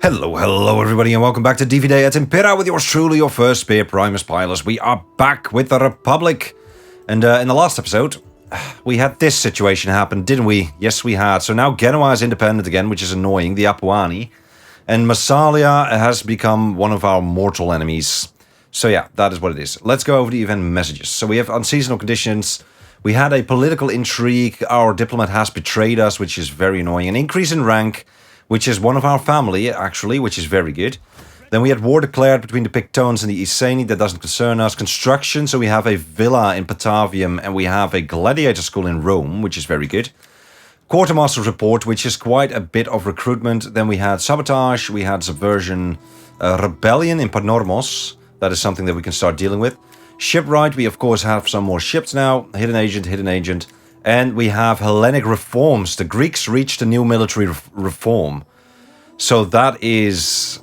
Hello everybody and welcome back to DVD at Impera with yours truly, your first Spear Primus pilot. We are back with the Republic. And in the last episode, we had this situation happen, didn't we? Yes, we had. So now Genoa is independent again, which is annoying, the Apuani. And Massalia has become one of our mortal enemies. So yeah, that is what it is. Let's go over the event messages. So we have unseasonal conditions. We had a political intrigue. Our diplomat has betrayed us, which is very annoying. An increase in rank, which is one of our family, actually, which is very good. Then we had war declared between the Pictones and the Iceni. That doesn't concern us. Construction, so we have a villa in Patavium and we have a gladiator school in Rome, which is very good. Quartermaster's report, which is quite a bit of recruitment. Then we had sabotage, we had subversion, rebellion in Panormos. That is something that we can start dealing with. Shipwright, we of course have some more ships now. Hidden agent. And we have Hellenic reforms. The Greeks reached a new military reform. So that is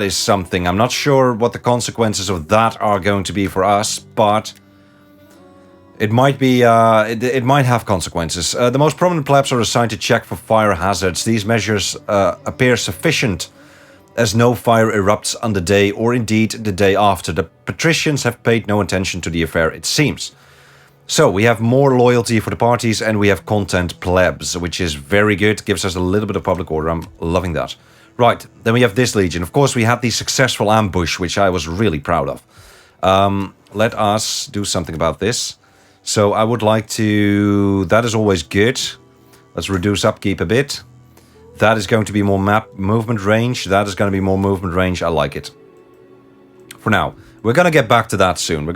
something. I'm not sure what the consequences of that are going to be for us, but it might be. It might have consequences. The most prominent plebs are assigned to check for fire hazards. These measures appear sufficient, as no fire erupts on the day, or indeed the day after. The patricians have paid no attention to the affair, it seems. So we have more loyalty for the parties, and we have content plebs, which is very good. Gives us a little bit of public order. I'm loving that. Right, then we have this legion. Of course, we had the successful ambush, which I was really proud of. Let us do something about this. So I would like to... That is always good. Let's reduce upkeep a bit. That is going to be more map movement range. That is going to be more movement range. I like it. For now. We're going to get back to that soon.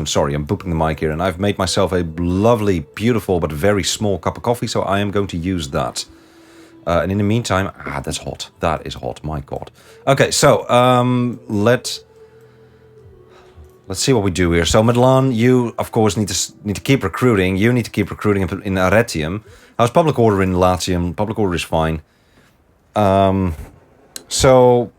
Sorry, I'm booping the mic here, and I've made myself a lovely, beautiful, but very small cup of coffee, so I am going to use that. And in the meantime... that's hot. That is hot, my god. Okay, so, let's see what we do here. So, Milan, you, of course, need to keep recruiting. You need to keep recruiting in Arretium. How's public order in Latium? Public order is fine. So...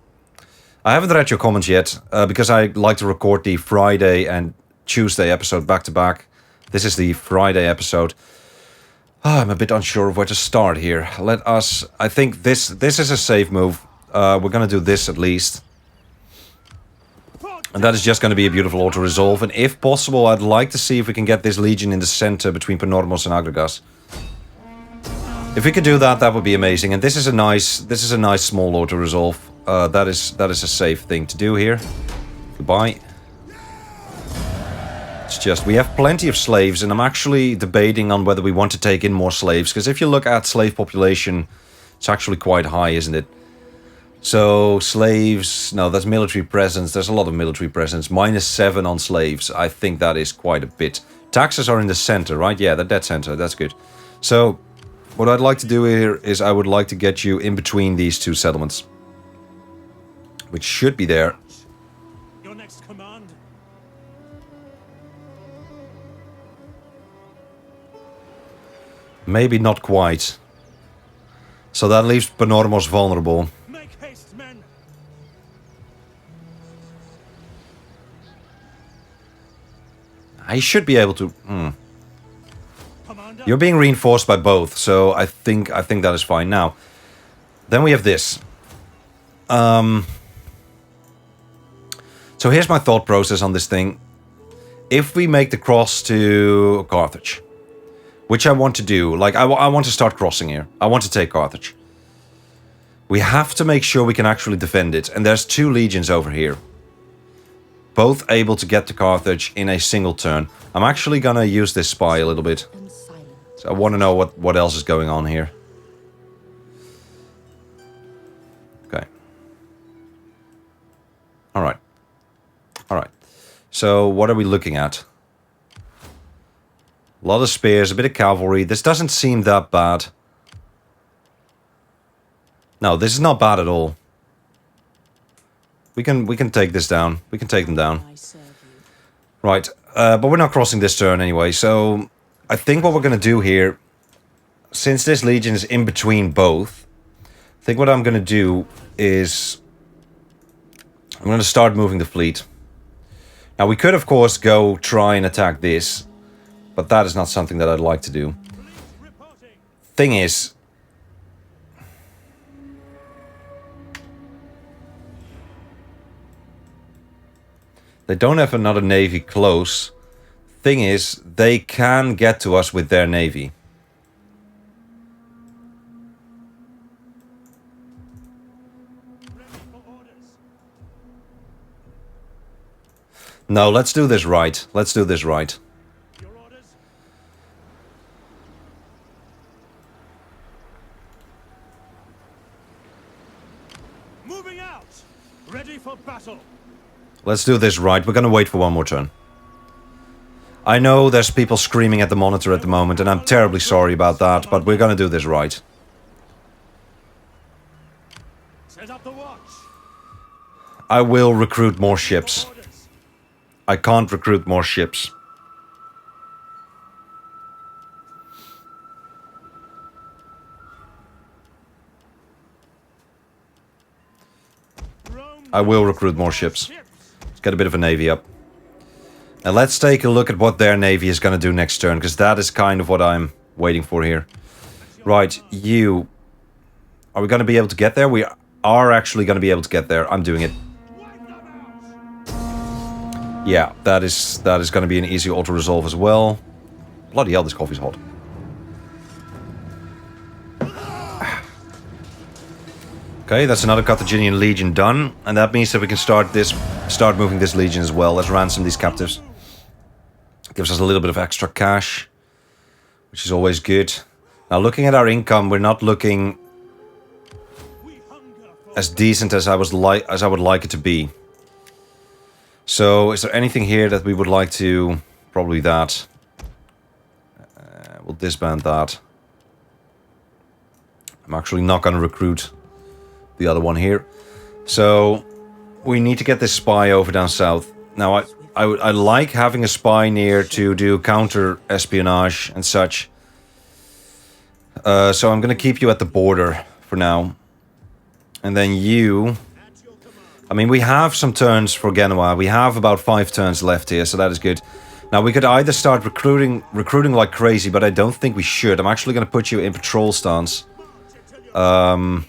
I haven't read your comments yet, because I like to record the Friday and Tuesday episode back to back. This is the Friday episode. I'm a bit unsure of where to start here. I think this is a safe move. We're going to do this at least. And that is just going to be a beautiful auto-resolve. And if possible, I'd like to see if we can get this legion in the center between Panormos and Agragas. If we could do that, that would be amazing. And this is a nice small auto-resolve. That is a safe thing to do here. Goodbye. It's just, we have plenty of slaves, and I'm actually debating on whether we want to take in more slaves, because if you look at slave population, it's actually quite high, isn't it? So, slaves... No, that's military presence. There's a lot of military presence. -7 on slaves. I think that is quite a bit. Taxes are in the center, right? Yeah, the dead center. That's good. So, what I'd like to do here is I would like to get you in between these two settlements. Which should be there. Your next command. Maybe not quite. So that leaves Panormos vulnerable. Make haste, men. I should be able to... You're being reinforced by both, so I think that is fine. Now, then we have this. So here's my thought process on this thing. If we make the cross to Carthage, which I want to do, like I want to start crossing here. I want to take Carthage. We have to make sure we can actually defend it. And there's 2 legions over here. Both able to get to Carthage in a single turn. I'm actually gonna use this spy a little bit. So I want to know what else is going on here. Okay. Alright. Alright. So what are we looking at? A lot of spears, a bit of cavalry. This doesn't seem that bad. No, this is not bad at all. We can take this down. We can take them down. Right. But we're not crossing this turn anyway, so I think what we're going to do here, since this legion is in between both, I think what I'm going to do is I'm going to start moving the fleet. Now, we could, of course, go try and attack this, but that is not something that I'd like to do. Thing is, They don't have another navy close. Thing is, they can get to us with their navy. Ready for orders. No, let's do this right. Let's do this right. Your orders. Moving out. Ready for battle. Let's do this right. We're gonna wait for one more turn. I know there's people screaming at the monitor at the moment, and I'm terribly sorry about that, but we're gonna do this right. Set up the watch. I will recruit more ships. Orders. I can't recruit more ships. Rome I will recruit more ships. Let's get a bit of a navy up. Now let's take a look at what their navy is going to do next turn, because that is kind of what I'm waiting for here. Right, you... Are we going to be able to get there? We are actually going to be able to get there. I'm doing it. Wipe them out. Yeah, that is going to be an easy auto-resolve as well. Bloody hell, this coffee's hot. Okay, that's another Carthaginian legion done, and that means that we can start moving this legion as well. Let's ransom these captives. Gives us a little bit of extra cash, which is always good. Now, looking at our income, we're not looking We hunger for as decent as I would like it to be. So, is there anything here that we would like to? Probably that. We'll disband that. I'm actually not going to recruit the other one here. So, we need to get this spy over down south. Now, I like having a spy near to do counter-espionage and such. So I'm going to keep you at the border for now. And then you... at your command. I mean, we have some turns for Genoa. We have about 5 turns left here, so that is good. Now, we could either start recruiting like crazy, but I don't think we should. I'm actually going to put you in patrol stance. For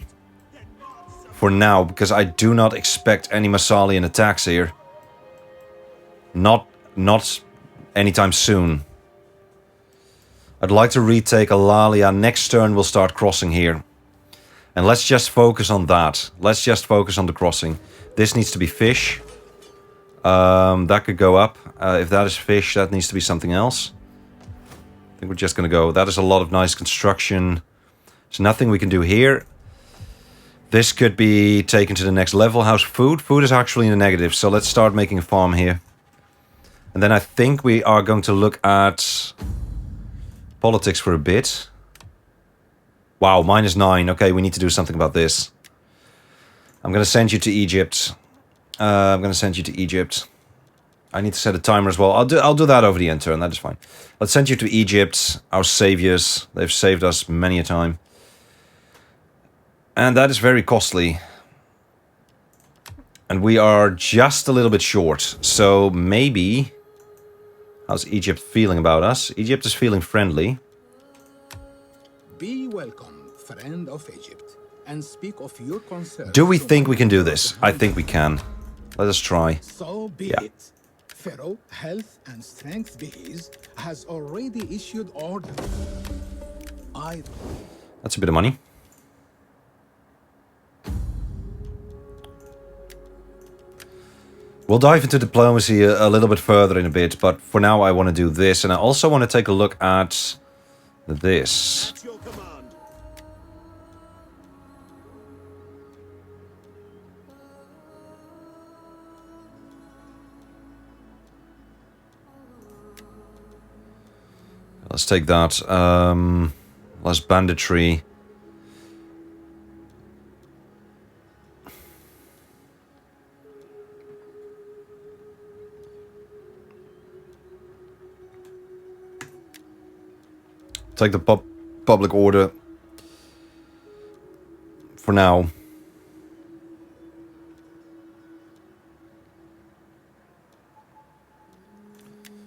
now, because I do not expect any Massalian attacks here. Not anytime soon. I'd like to retake Alalia. Next turn we'll start crossing here. And let's just focus on that. Let's just focus on the crossing. This needs to be fish. That could go up. If that is fish, that needs to be something else. I think we're just going to go. That is a lot of nice construction. There's nothing we can do here. This could be taken to the next level. How's food? Food is actually in the negative, so let's start making a farm here. And then I think we are going to look at politics for a bit. Wow, -9. Okay, we need to do something about this. I'm going to send you to Egypt. I'm going to send you to Egypt. I need to set a timer as well. I'll do that over the end turn. That is fine. Let's send you to Egypt. Our saviors. They've saved us many a time. And that is very costly. And we are just a little bit short. So maybe... How's Egypt feeling about us? Egypt is feeling friendly. Be welcome, friend of Egypt, and speak of your concerns. Do we think we can do this? I think we can. Let us try. So be Yeah. it. Pharaoh, Health and Strength Bees has already issued order. That's a bit of money. We'll dive into diplomacy a little bit further in a bit, but for now I want to do this, and I also want to take a look at this. At your command. Let's take that. Less banditry. Take the public order for now.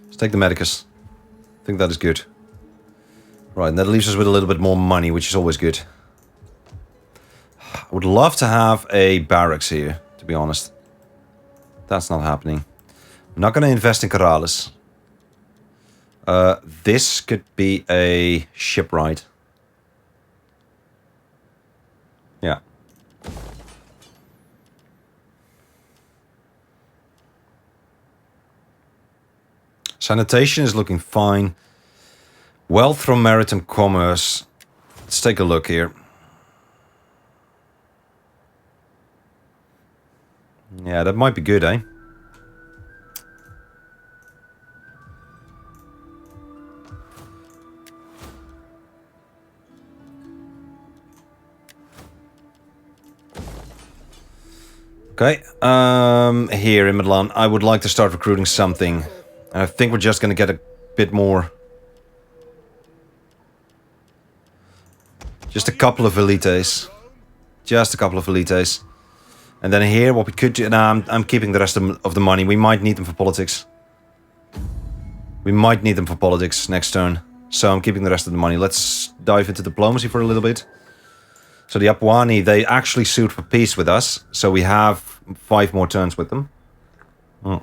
Let's take the Medicus. I think that is good. Right, and that leaves us with a little bit more money, which is always good. I would love to have a barracks here, to be honest. That's not happening. I'm not going to invest in Corrales. This could be a shipwright. Yeah. Sanitation is looking fine. Wealth from maritime commerce. Let's take a look here. Yeah, that might be good, eh? Okay, here in Milan, I would like to start recruiting something. And I think we're just gonna get a bit more. Just a couple of elites. Just a couple of elites. And then here, what we could do... Nah, I'm keeping the rest of the money. We might need them for politics. We might need them for politics next turn. So I'm keeping the rest of the money. Let's dive into diplomacy for a little bit. So the Apuani, they actually sued for peace with us. So we have 5 more turns with them. Oh.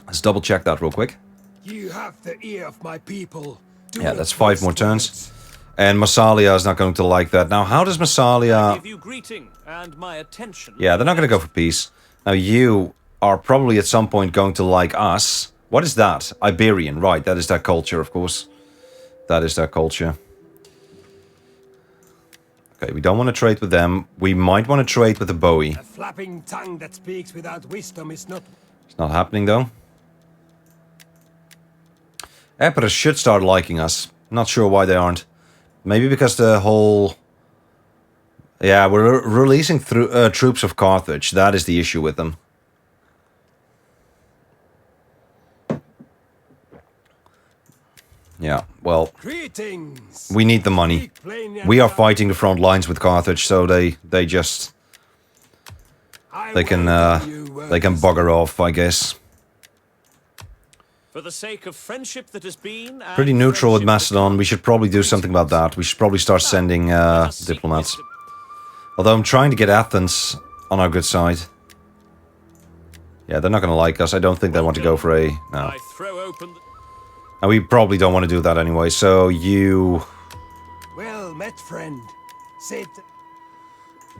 Let's double check that real quick. You have the ear of my people. Yeah, that's 5 more turns. And Massalia is not going to like that. Now, how does Massalia... Give you greeting and my attention. Yeah, they're not going to go for peace. Now, you are probably at some point going to like us. What is that? Iberian, right. That is their culture, of course. That is their culture. Okay, we don't want to trade with them. We might want to trade with the Bowie. A flapping tongue that speaks without wisdom is not... It's not happening, though. Emperors should start liking us. Not sure why they aren't. Maybe because the whole... Yeah, we're releasing troops of Carthage. That is the issue with them. Yeah, well... Greetings. We need the money. We are fighting the front lines with Carthage, so they just... They can bugger off, I guess. For the sake of friendship that has been... Pretty neutral with Macedon. We should probably do something about that. We should probably start sending diplomats. Although I'm trying to get Athens on our good side. Yeah, they're not going to like us. I don't think they want to go for a... No. I throw open the... And we probably don't want to do that anyway, so you... Well met, friend. Sit.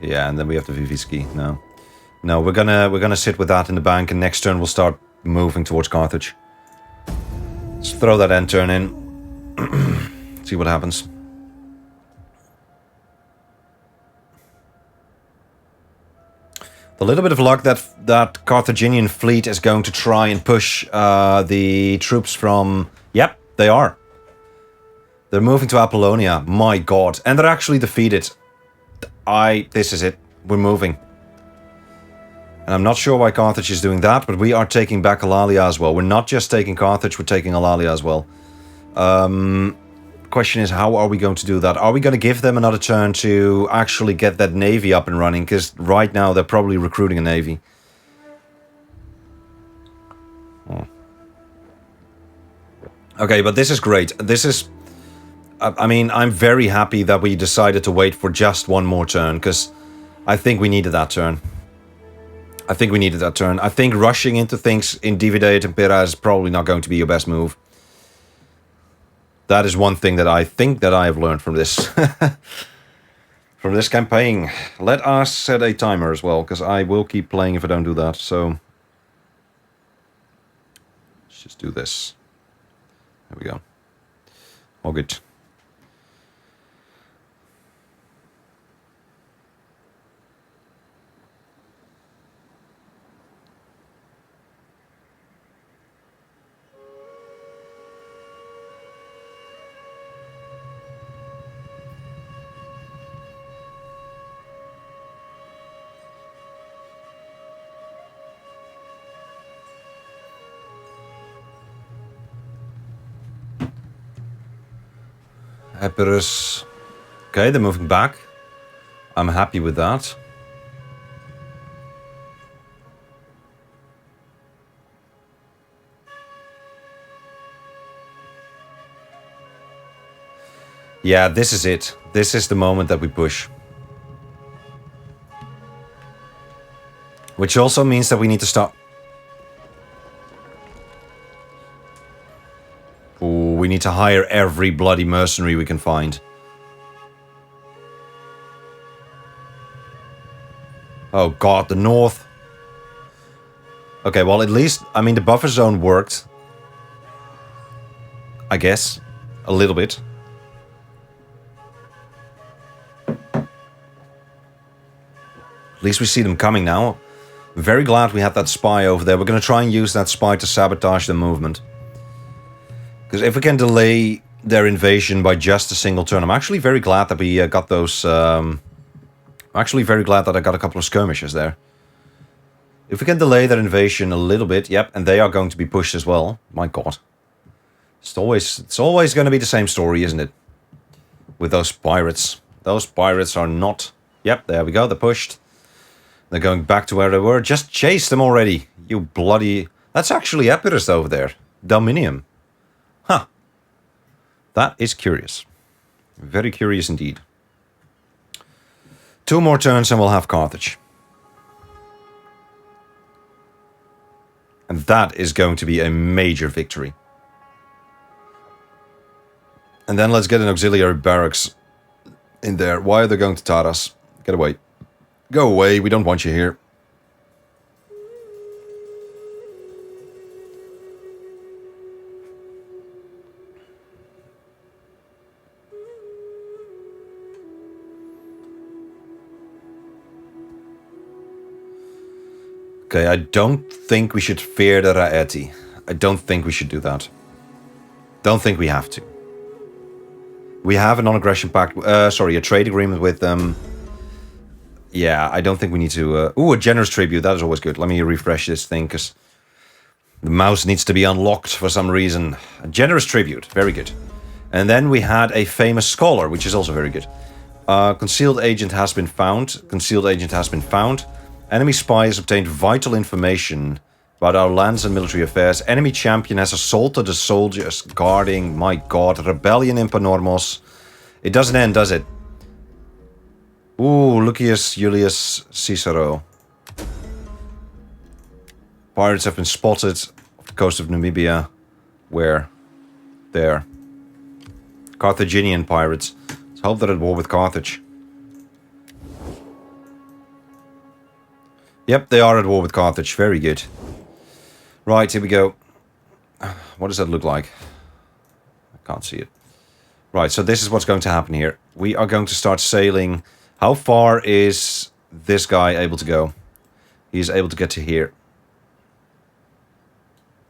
Yeah, and then we have the Viviski. No. No, we're gonna sit with that in the bank, and next turn we'll start moving towards Carthage. Let's throw that end turn in. See what happens. The little bit of luck that Carthaginian fleet is going to try and push the troops from... Yep, they are. They're moving to Apollonia. My god. And they're actually defeated. This is it. We're moving. And I'm not sure why Carthage is doing that, but we are taking back Alalia as well. We're not just taking Carthage, we're taking Alalia as well. Question is, how are we going to do that? Are we going to give them another turn to actually get that navy up and running? Because right now they're probably recruiting a navy. Oh. Okay, but this is great. This is... I mean, I'm very happy that we decided to wait for just one more turn, because I think we needed that turn. I think we needed that turn. I think rushing into things in Divide et Impera is probably not going to be your best move. That is one thing that I think that I have learned from this. From this campaign. Let us set a timer as well, because I will keep playing if I don't do that, so... Let's just do this. There we go. All good. Epirus. Okay, they're moving back. I'm happy with that. Yeah, this is it. This is the moment that we push. Which also means that we need to start... we need to hire every bloody mercenary we can find. Oh god, the north. Okay, well at least, I mean, the buffer zone worked. I guess. A little bit. At least we see them coming now. Very glad we had that spy over there. We're going to try and use that spy to sabotage the movement. Because if we can delay their invasion by just a single turn... I'm actually very glad that we got those... I'm actually very glad that I got a couple of skirmishes there. If we can delay their invasion a little bit... Yep, and they are going to be pushed as well. My god. It's always going to be the same story, isn't it? With those pirates. Those pirates are not... Yep, there we go. They're pushed. They're going back to where they were. Just chase them already. You bloody... That's actually Epirus over there. Dominium. Huh. That is curious. Very curious indeed. 2 more turns and we'll have Carthage. And that is going to be a major victory. And then let's get an auxiliary barracks in there. Why are they going to Taras? Get away. Go away, we don't want you here. Okay, I don't think we should fear the Raeti. I don't think we should do that. Don't think we have to. We have a non-aggression pact, sorry, a trade agreement with them. Yeah, I don't think we need to... Ooh, a generous tribute, that is always good. Let me refresh this thing, because the mouse needs to be unlocked for some reason. A generous tribute, very good. And then we had a famous scholar, which is also very good. Concealed agent has been found. Concealed agent has been found. Enemy spy has obtained vital information about our lands and military affairs. Enemy champion has assaulted the soldiers guarding, my god, rebellion in Panormos. It doesn't end, does it? Ooh, Lucius Julius Cicero. Pirates have been spotted off the coast of Namibia. Where? There. Carthaginian pirates. Let's hope they're at war with Carthage. Yep, they are at war with Carthage. Very good. Right, here we go. What does that look like? I can't see it. Right, so this is what's going to happen here. We are going to start sailing. How far is this guy able to go? He's able to get to here.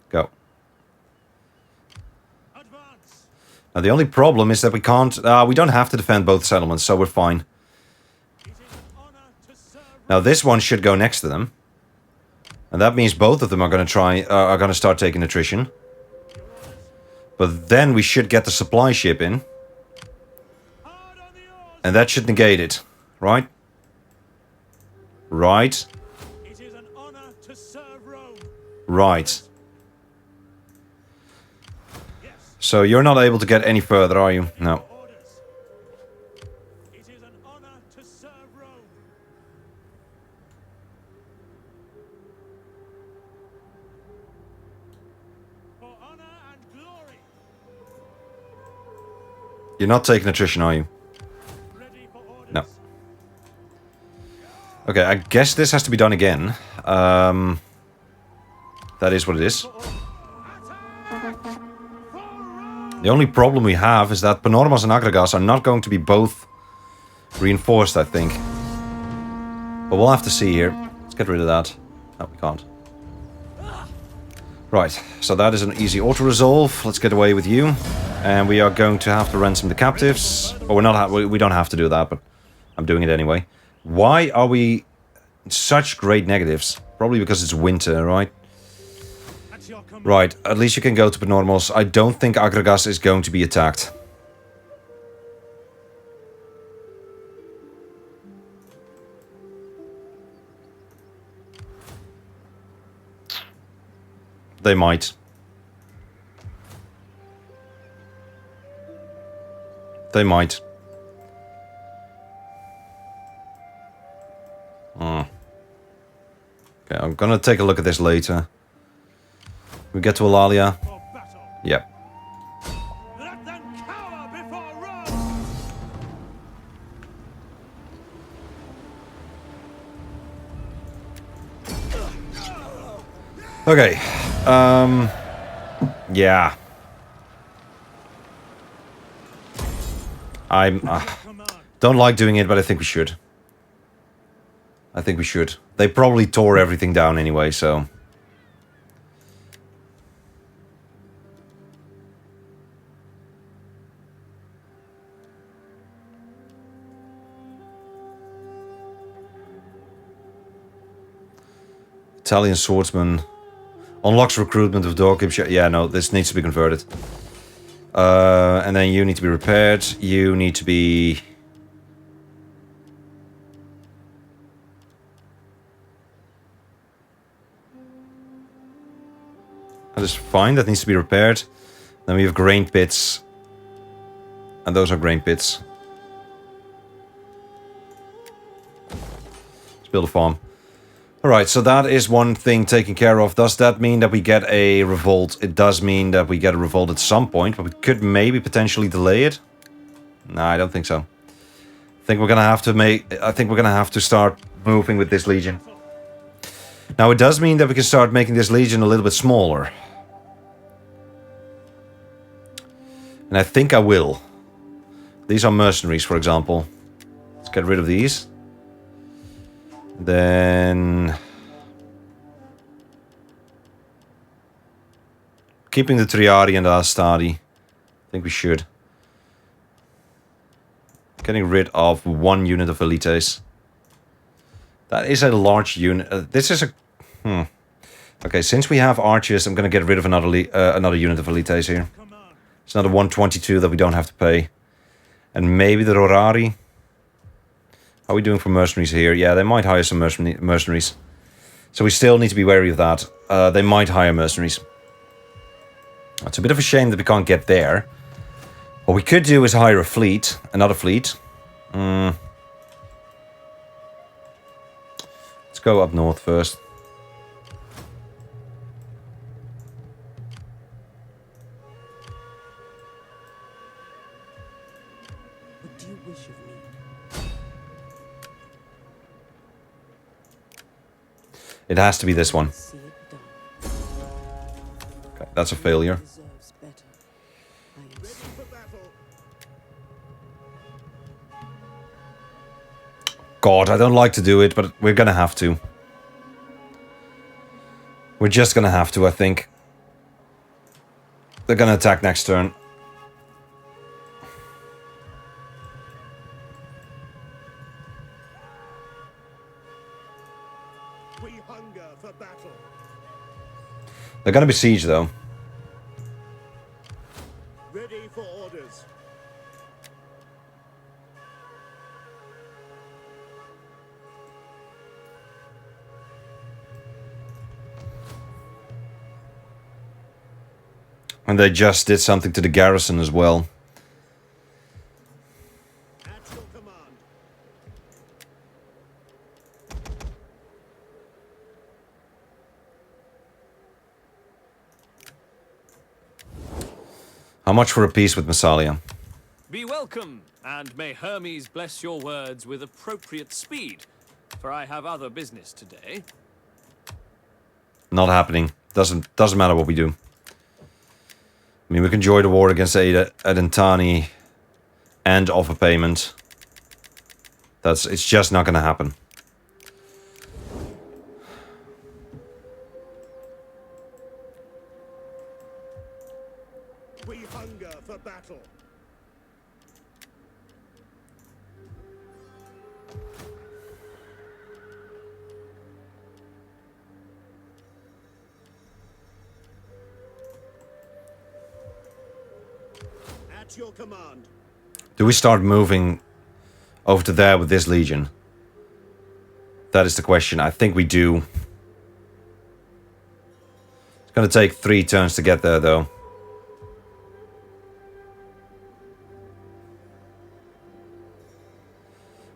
Go. Advance. Now the only problem is that we can't... we don't have to defend both settlements, so we're fine. Now this one should go next to them. And that means both of them are going to are going to start taking attrition. But then we should get the supply ship in. And that should negate it. Right? Right. It is an honor to serve Rome. Right. So you're not able to get any further, are you? No. It is an honor to serve Rome. For honor and glory. You're not taking attrition, are you? Ready for orders. No. Okay, I guess this has to be done again. That is what it is. The only problem we have is that Panormas and Agragas are not going to be both reinforced, I think. But we'll have to see here. Let's get rid of that. No, we can't. Right, so that is an easy auto-resolve. Let's get away with you. And we are going to have to ransom the captives. Or we don't have to do that, but I'm doing it anyway. Why are we in such great negatives? Probably because it's winter, right? Right, at least you can go to Panormos. I don't think Agragas is going to be attacked. They might. They might. Okay, I'm gonna take a look at this later. We get to Eulalia. Yep. Okay. Yeah. Don't like doing it, but I think we should. I think we should. They probably tore everything down anyway, so... Italian swordsman unlocks recruitment of dog. Yeah, no, this needs to be converted. And then you need to be repaired. You need to be... That is fine, that needs to be repaired. Then we have grain pits. And those are grain pits. Let's build a farm. Alright, so that is one thing taken care of. Does that mean that we get a revolt? It does mean that we get a revolt at some point, but we could maybe potentially delay it. No, I don't think so. I think we're gonna have to start moving with this legion. Now it does mean that we can start making this legion a little bit smaller. And I think I will. These are mercenaries, for example. Let's get rid of these. Then... Keeping the Triari and the Astadi. I think we should. Getting rid of one unit of Elites. That is a large unit. This is a... Okay, since we have archers, I'm going to get rid of another unit of Elites here. It's another 122 that we don't have to pay. And maybe the Rorari... How are we doing for mercenaries here? Yeah, they might hire some mercenaries. So we still need to be wary of that. They might hire mercenaries. It's a bit of a shame that we can't get there. What we could do is hire a fleet. Another fleet. Let's go up north first. What do you wish of me? It has to be this one. See it done. Okay, that's a failure. Deserves better. I am God, I don't like to do it, but we're gonna have to. We're just gonna have to, I think. They're gonna attack next turn. We hunger for battle. They're gonna besiege, though. Ready for orders. And they just did something to the garrison as well. At your command. How much for a peace with Massalia? Be welcome, and may Hermes bless your words with appropriate speed, for I have other business today. Not happening. Doesn't matter what we do. I mean, we can join the war against Adentani and offer payment. It's just not gonna happen. We hunger for battle. At your command. Do we start moving over to there with this legion? That is the question. I think we do. It's gonna take 3 turns to get there, though.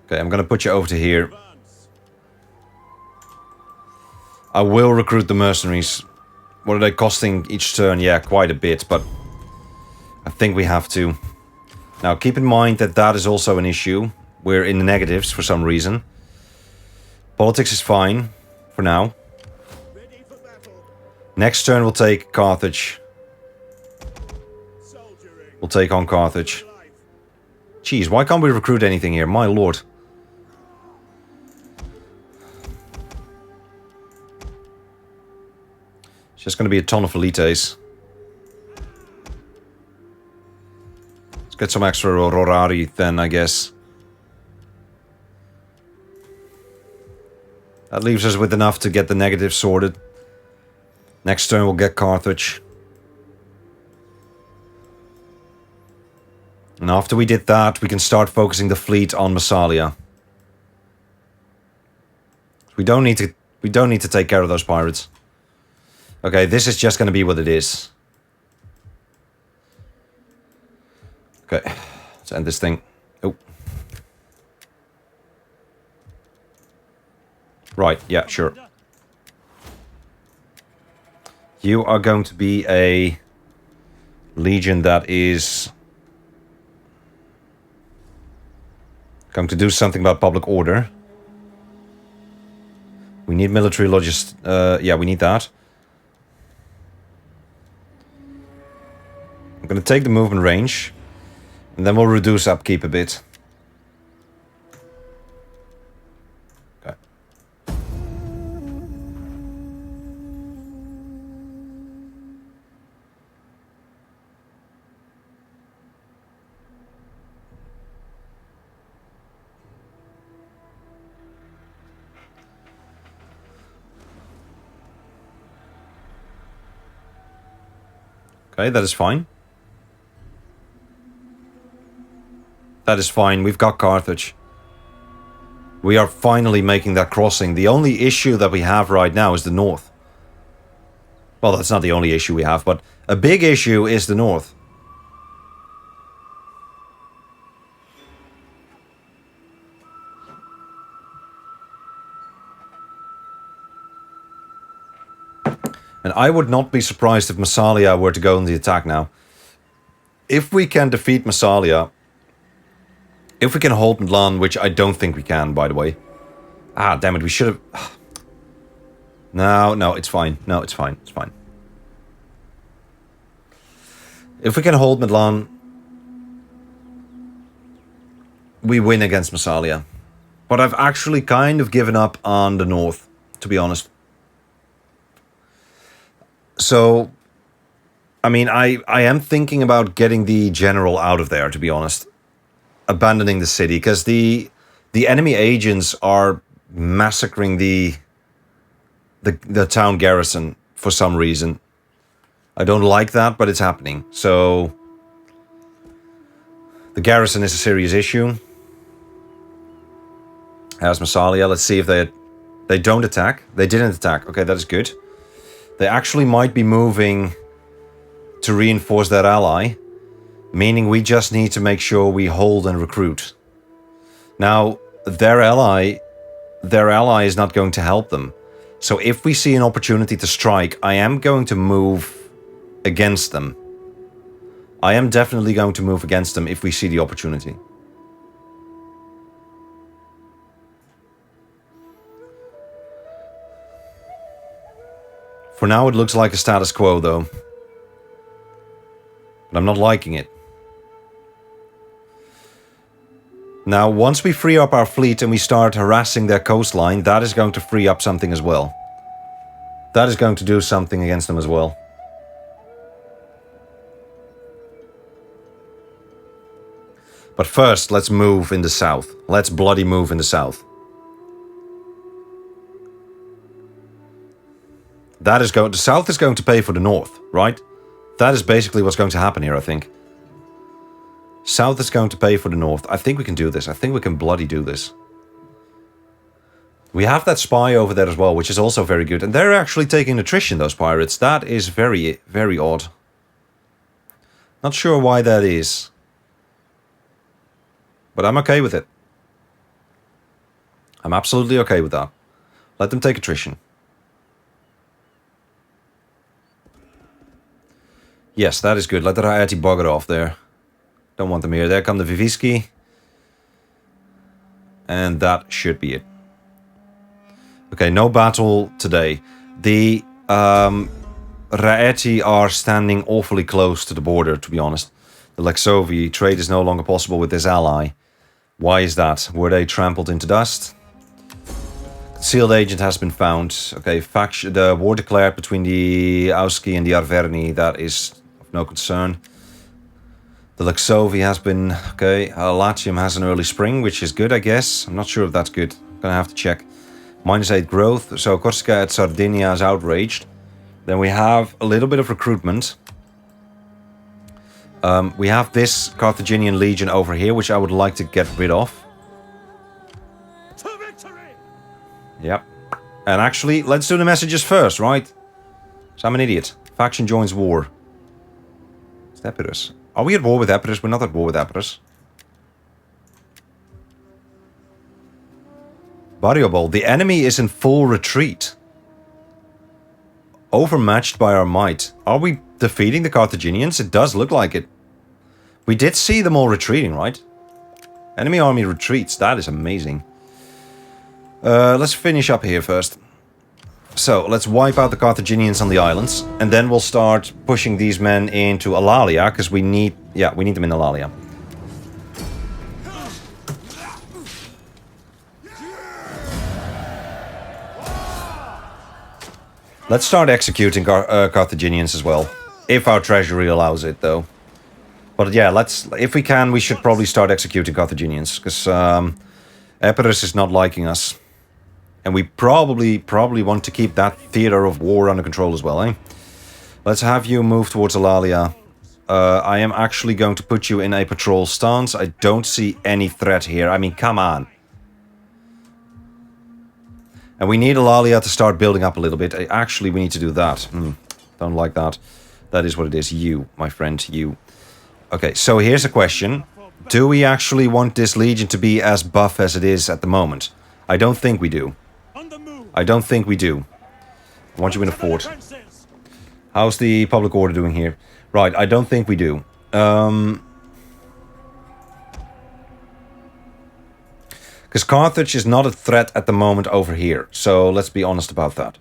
Okay, I'm gonna put you over to here. Advance. I will recruit the mercenaries. What are they costing each turn? Yeah, quite a bit, but I think we have to. Now, keep in mind that that is also an issue. We're in the negatives for some reason. Politics is fine for now. Ready for battle. Next turn we'll take Carthage. Soldiering. We'll take on Carthage. Life. Jeez, why can't we recruit anything here? My lord. It's just going to be a ton of elites. Let's get some extra Rorari then, I guess. That leaves us with enough to get the negatives sorted. Next turn we'll get Carthage. And after we did that, we can start focusing the fleet on Massalia. We don't need to take care of those pirates. Okay, this is just gonna be what it is. Okay, let's end this thing. Oh. Right, yeah, sure. You are going to be a legion that is going to do something about public order. We need military yeah, we need that. I'm going to take the movement range, and then we'll reduce upkeep a bit. Okay. Okay, that is fine. That is fine. We've got Carthage. We are finally making that crossing. The only issue that we have right now is the north. Well, that's not the only issue we have, but a big issue is the north. And I would not be surprised if Massalia were to go on the attack now. If we can defeat Massalia, if we can hold Milan, which I don't think we can, by the way. Ah, damn it, we should have... No, it's fine. No, it's fine. It's fine. If we can hold Milan, we win against Massalia. But I've actually kind of given up on the north, to be honest. So, I mean, I am thinking about getting the general out of there, to be honest. Abandoning the city, because the enemy agents are massacring the town garrison for some reason. I don't like that, but it's happening. So the garrison is a serious issue. As Massalia, let's see if they don't attack. They didn't attack. Okay, that is good. They actually might be moving to reinforce their ally. Meaning we just need to make sure we hold and recruit. Now, their ally is not going to help them. So if we see an opportunity to strike, I am going to move against them. I am definitely going to move against them if we see the opportunity. For now, it looks like a status quo, though. But I'm not liking it. Now, once we free up our fleet and we start harassing their coastline, that is going to free up something as well. That is going to do something against them as well. But first, let's move in the south. Let's bloody move in the south. The south is going to pay for the north, right? That is basically what's going to happen here, I think. South is going to pay for the north. I think we can do this. I think we can bloody do this. We have that spy over there as well, which is also very good. And they're actually taking attrition, those pirates. That is very, very odd. Not sure why that is. But I'm okay with it. I'm absolutely okay with that. Let them take attrition. Yes, that is good. Let the Rayati bugger off there. Don't want them here. There come the Vivisci. And that should be it. Okay, no battle today. The Raeti are standing awfully close to the border, to be honest. The Lexovi trade is no longer possible with this ally. Why is that? Were they trampled into dust? Concealed agent has been found. Okay, faction, the war declared between the Auski and the Arverni, that is of no concern. The Lexovi has been... Okay, Latium has an early spring, which is good, I guess. I'm not sure if that's good. Gonna have to check. -8 growth, so Corsica at Sardinia is outraged. Then we have a little bit of recruitment. We have this Carthaginian legion over here, which I would like to get rid of. To victory! Yep. And actually, let's do the messages first, right? So I'm an idiot. Faction joins war. It's Epirus. Are we at war with Epirus? We're not at war with Epirus. Bariobol. The enemy is in full retreat. Overmatched by our might. Are we defeating the Carthaginians? It does look like it. We did see them all retreating, right? Enemy army retreats. That is amazing. Let's finish up here first. So, let's wipe out the Carthaginians on the islands. And then we'll start pushing these men into Alalia. Because we need... Yeah, we need them in Alalia. Let's start executing Carthaginians as well. If our treasury allows it, though. But yeah, if we can, we should probably start executing Carthaginians. Because Epirus is not liking us. And we probably want to keep that theater of war under control as well, eh? Let's have you move towards Alalia. I am actually going to put you in a patrol stance. I don't see any threat here. I mean, come on. And we need Alalia to start building up a little bit. Actually, we need to do that. Don't like that. That is what it is. You, my friend, you. Okay, so here's a question. Do we actually want this legion to be as buff as it is at the moment? I don't think we do. I don't think we do. I want you in a fort. How's the public order doing here? Right, I don't think we do. Because Carthage is not a threat at the moment over here. So let's be honest about that.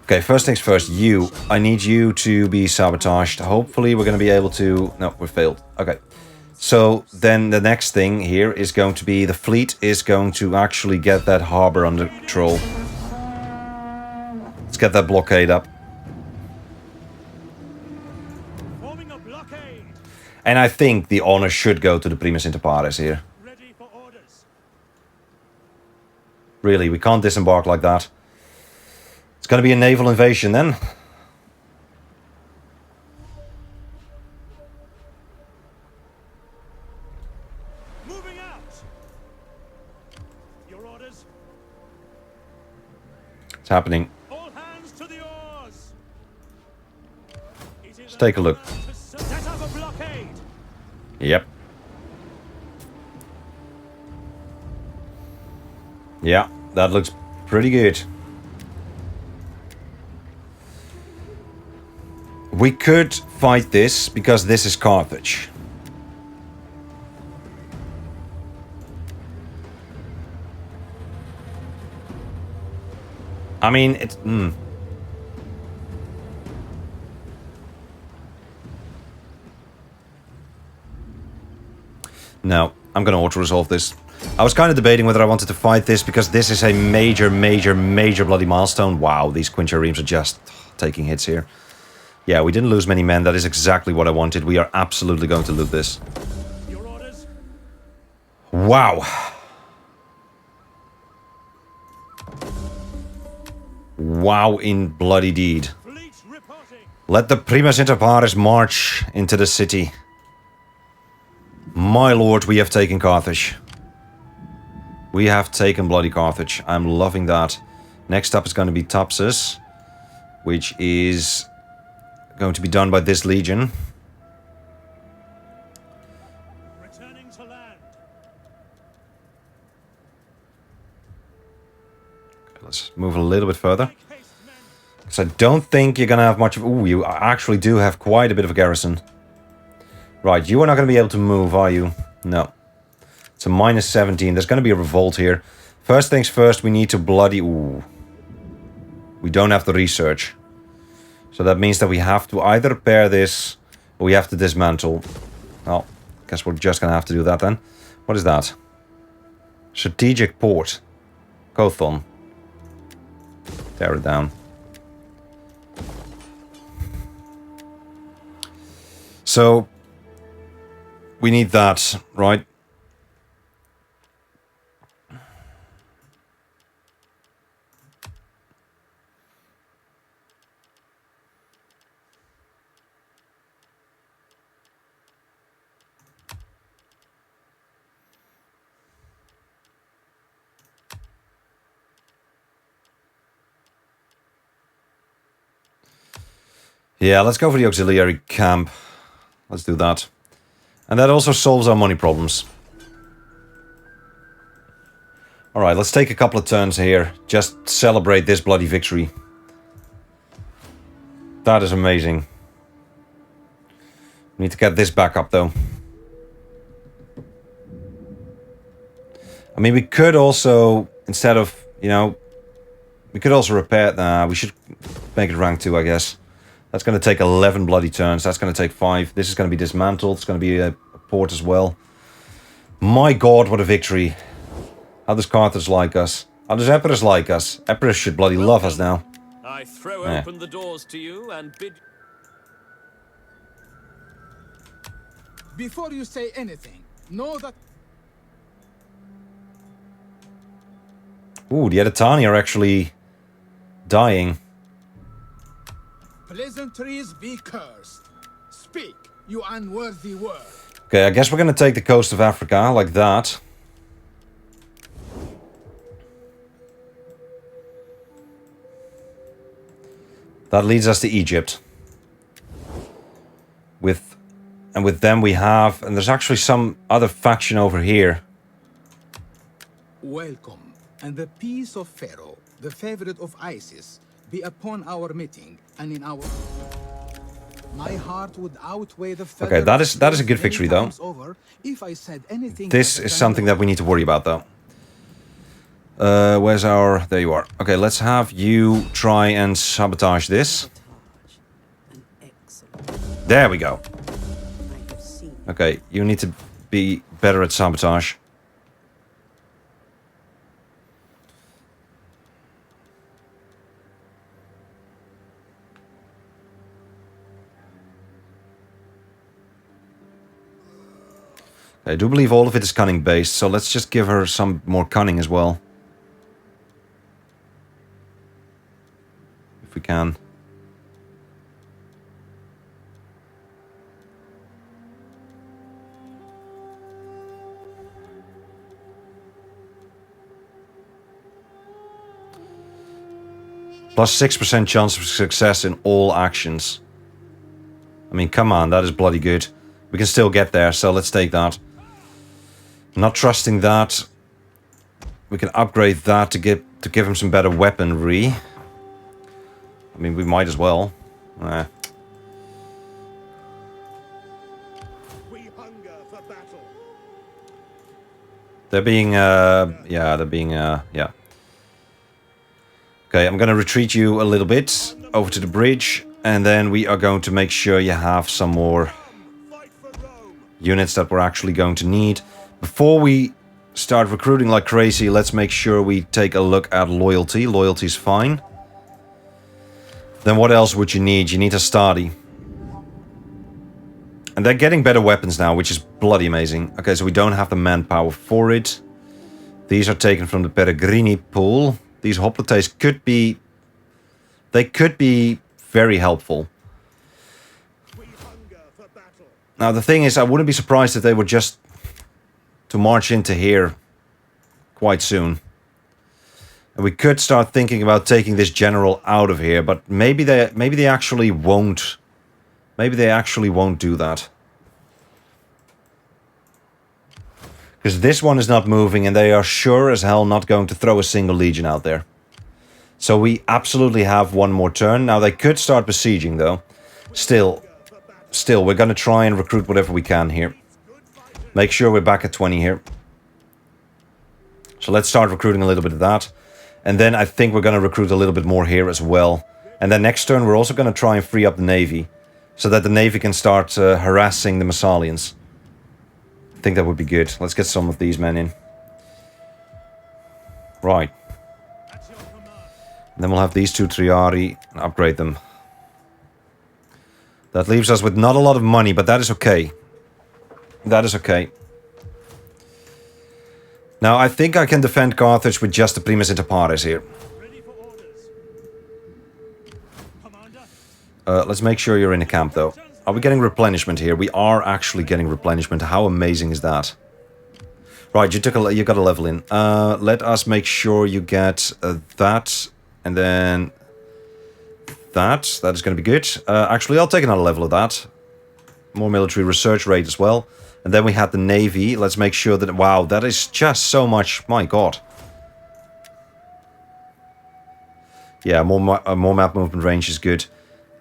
Okay, first things first, you. I need you to be sabotaged. Hopefully we're going to be able to... No, we failed. Okay. So then the next thing here is going to be the fleet is going to actually get that harbor under control. Let's get that blockade up. Forming a blockade! And I think the honor should go to the Primus Inter Pares here. Ready for orders. Really, we can't disembark like that. It's going to be a naval invasion then. Moving out! Your orders? It's happening. All hands to the oars! Let's take a look. Set up a blockade! Yep. Yeah, that looks pretty good. We could fight this because this is Carthage. I mean, it's... No, I'm going to auto-resolve this. I was kind of debating whether I wanted to fight this because this is a major bloody milestone. Wow, these Quincharemes are just taking hits here. Yeah, we didn't lose many men. That is exactly what I wanted. We are absolutely going to loot this. Your orders? Wow. Wow in bloody deed. Fleet reporting! Let the Primus Inter Pares march into the city. My lord, we have taken Carthage. We have taken bloody Carthage. I'm loving that. Next up is going to be Tapsus, which is going to be done by this legion. Returning to land. Okay, let's move a little bit further. Make haste, men. Because I don't think you're going to have much of... Ooh, you actually do have quite a bit of a garrison. Right, you are not going to be able to move, are you? No. It's a -17. There's going to be a revolt here. First things first, we need to bloody... Ooh. We don't have the research. So that means that we have to either repair this or we have to dismantle. Well, guess we're just gonna have to do that then. What is that? Strategic port. Kothon. Tear it down. So we need that, right? Yeah, let's go for the auxiliary camp. Let's do that. And that also solves our money problems. Alright, let's take a couple of turns here. Just celebrate this bloody victory. That is amazing. We need to get this back up though. I mean, we could also, instead of, you know, we could also repair... Nah, we should make it rank 2, I guess. That's going to take 11 bloody turns. That's going to take 5. This is going to be dismantled. It's going to be a port as well. My god, what a victory. How does Carthage like us? How does Epirus like us? Epirus should bloody love us now. I throw Yeah. open the doors to you and bid... Before you say anything, know that Ooh, the Editani are actually dying. pleasantries be cursed. Speak, you unworthy word. Okay, I guess we're going to take the coast of Africa, like that. That leads us to Egypt. With them we have... And there's actually some other faction over here. Welcome, and the peace of Pharaoh, the favorite of Isis, be upon our meeting and in our... My heart would outweigh the Okay, that is a good victory, though. Over if I said anything This other is than something no. that we need to worry about, though. Where's our... There you are. Okay, let's have you try and sabotage this. Sabotage. An excellent. There we go. I have seen. Okay, you need to be better at sabotage. I do believe all of it is cunning based, so let's just give her some more cunning as well. If we can. Plus 6% chance of success in all actions. I mean, come on, that is bloody good. We can still get there, so let's take that. Not trusting that. We can upgrade that to give him some better weaponry. I mean, we might as well. We hunger for battle. They're being, yeah, they're being, yeah. Okay, I'm gonna retreat you a little bit over to the bridge, and then we are going to make sure you have some more Fight for Rome. units that we're actually going to need. Before we start recruiting like crazy, let's make sure we take a look at loyalty. Loyalty's fine. Then what else would you need? You need a study. And they're getting better weapons now, which is bloody amazing. Okay, so we don't have the manpower for it. These are taken from the Peregrini pool. These hoplites could be... They could be very helpful. We hunger for battle. Now, the thing is, I wouldn't be surprised if they were just to march into here quite soon. And we could start thinking about taking this general out of here, but maybe they actually won't. Maybe they actually won't do that. Because this one is not moving, and they are sure as hell not going to throw a single legion out there. So we absolutely have one more turn. Now, they could start besieging, though. Still, we're going to try and recruit whatever we can here. Make sure we're back at 20 here. So let's start recruiting a little bit of that. And then I think we're going to recruit a little bit more here as well. And then next turn we're also going to try and free up the Navy. So that the Navy can start harassing the Massalians. I think that would be good. Let's get some of these men in. Right. And then we'll have these 2 Triari and upgrade them. That leaves us with not a lot of money, but that is okay. That is okay. Now, I think I can defend Carthage with just the Primus Inter Pares here. Ready for orders. Commander, Let's make sure you're in a camp, though. Are we getting replenishment here? We are actually getting replenishment. How amazing is that? Right, you got a level in. Let us make sure you get that, and then that. That is going to be good. Actually, I'll take another level of that. More military research rate as well. And then we had the Navy. Let's make sure that... Wow, that is just so much... My god. Yeah, more map movement range is good.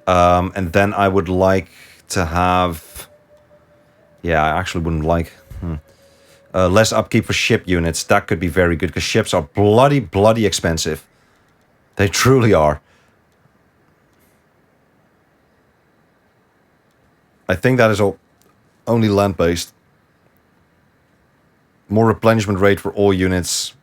And then I would like to have... Yeah, I actually wouldn't like... less upkeep for ship units. That could be very good, because ships are bloody expensive. They truly are. I think that is all only land-based. More replenishment rate for all units.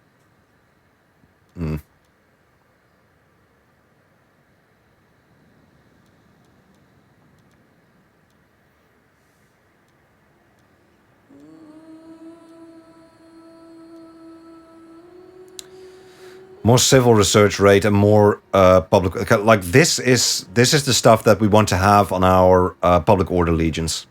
More civil research rate and more public... Like, this is the stuff that we want to have on our public order legions.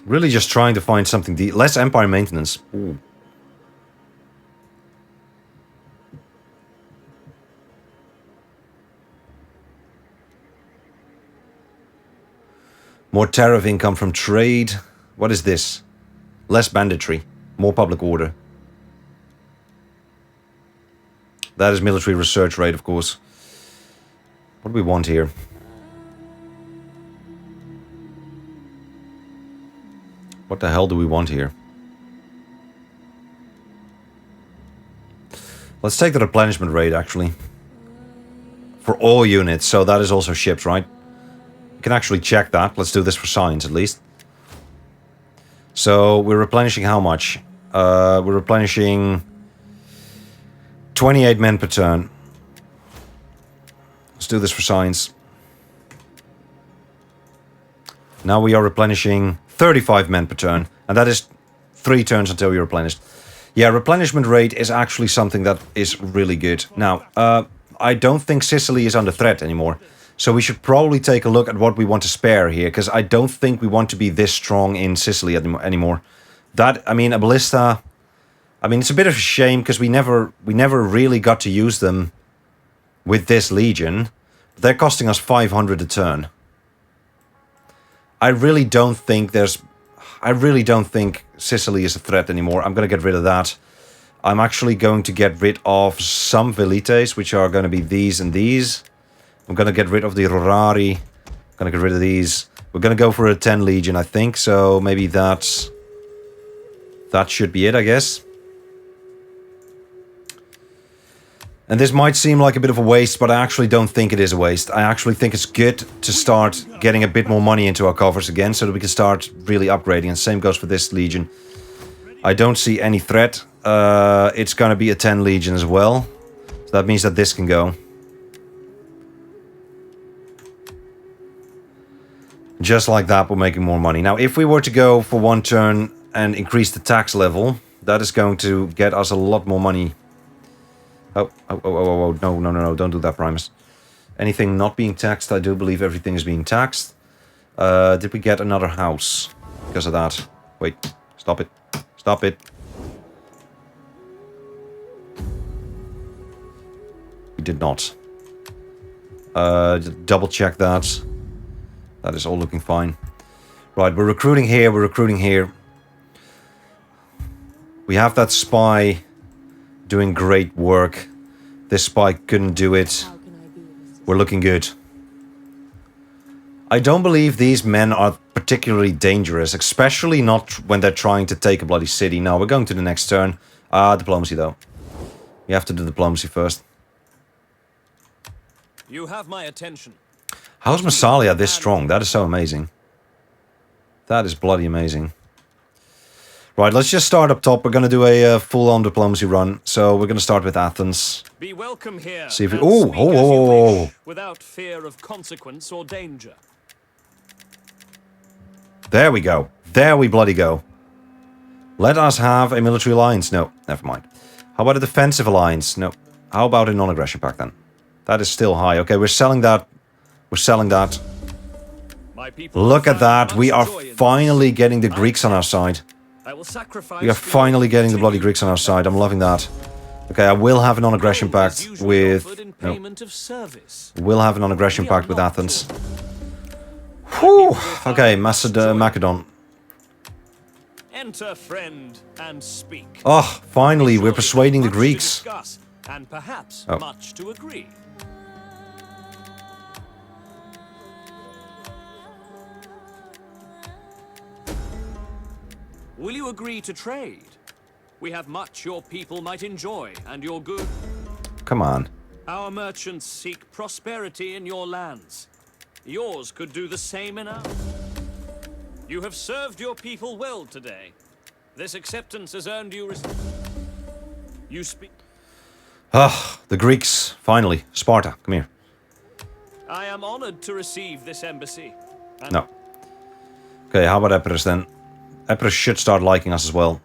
Really just trying to find something... less empire maintenance. Ooh. More tariff income from trade. What is this? Less banditry. More public order. That is military research rate, of course. What do we want here? What the hell do we want here? Let's take the replenishment rate, actually. For all units, so that is also ships, right? We can actually check that. Let's do this for science, at least. So, we're replenishing how much? We're replenishing 28 men per turn. Let's do this for science. Now we are replenishing 35 men per turn. And that is 3 turns until we're replenished. Yeah, replenishment rate is actually something that is really good. Now, I don't think Sicily is under threat anymore. So we should probably take a look at what we want to spare here. Because I don't think we want to be this strong in Sicily anymore. That, I mean, a ballista... I mean, it's a bit of a shame because we never really got to use them with this legion. They're costing us 500 a turn. I really don't think Sicily is a threat anymore. I'm going to get rid of that. I'm actually going to get rid of some velites, which are going to be these and these. I'm going to get rid of the Rorari. I'm going to get rid of these. We're going to go for a 10 legion, I think. So maybe that should be it, I guess. And this might seem like a bit of a waste, but I actually don't think it is a waste. I actually think it's good to start getting a bit more money into our coffers again, so that we can start really upgrading. And same goes for this legion. I don't see any threat. It's going to be a 10 legion as well. So that means that this can go. Just like that, we're making more money. Now, if we were to go for 1 turn and increase the tax level, that is going to get us a lot more money. Oh, no, don't do that, Primus. Anything not being taxed, I do believe everything is being taxed. Did we get another house because of that? Wait, stop it. Stop it. We did not. Double check that. That is all looking fine. Right, we're recruiting here, we're recruiting here. We have that spy doing great work. This spy couldn't do it. We're looking good. I don't believe these men are particularly dangerous, especially not when they're trying to take a bloody city. No, we're going to the next turn. Diplomacy, though. We have to do diplomacy first. You have my attention. How's Massalia this strong? That is so amazing. That is bloody amazing. Right, let's just start up top. We're going to do a full-on diplomacy run. So we're going to start with Athens. Be welcome here. See if we... and Oh, speak oh, as you oh, wish, oh. without fear of consequence or danger. There we go. There we bloody go. Let us have a military alliance. No, never mind. How about a defensive alliance? No. How about a non-aggression pact then? That is still high. Okay, we're selling that. We're selling that. My people Look at find that. much We are joy in this. finally getting the Greeks on our side. I will sacrifice We are for your finally getting the bloody continued Greeks on our side. I'm success. loving that. Okay, I will have a non-aggression Gold is pact usually offered with... in No. payment of service. We'll have a non-aggression We are pact with not Athens. your- Whew. Okay, Macedon. Enter, friend, and speak. Oh, finally, Surely we're persuading the much to Greeks. discuss, and perhaps Oh. much to agree. Will you agree to trade? We have much your people might enjoy, and your good. Come on. Our merchants seek prosperity in your lands. Yours could do the same in ours. You have served your people well today. This acceptance has earned you You speak. Ah, the Greeks. Finally. Sparta, come here. I am honored to receive this embassy. And No. Okay, how about Epirus then? Epirus should start liking us as well.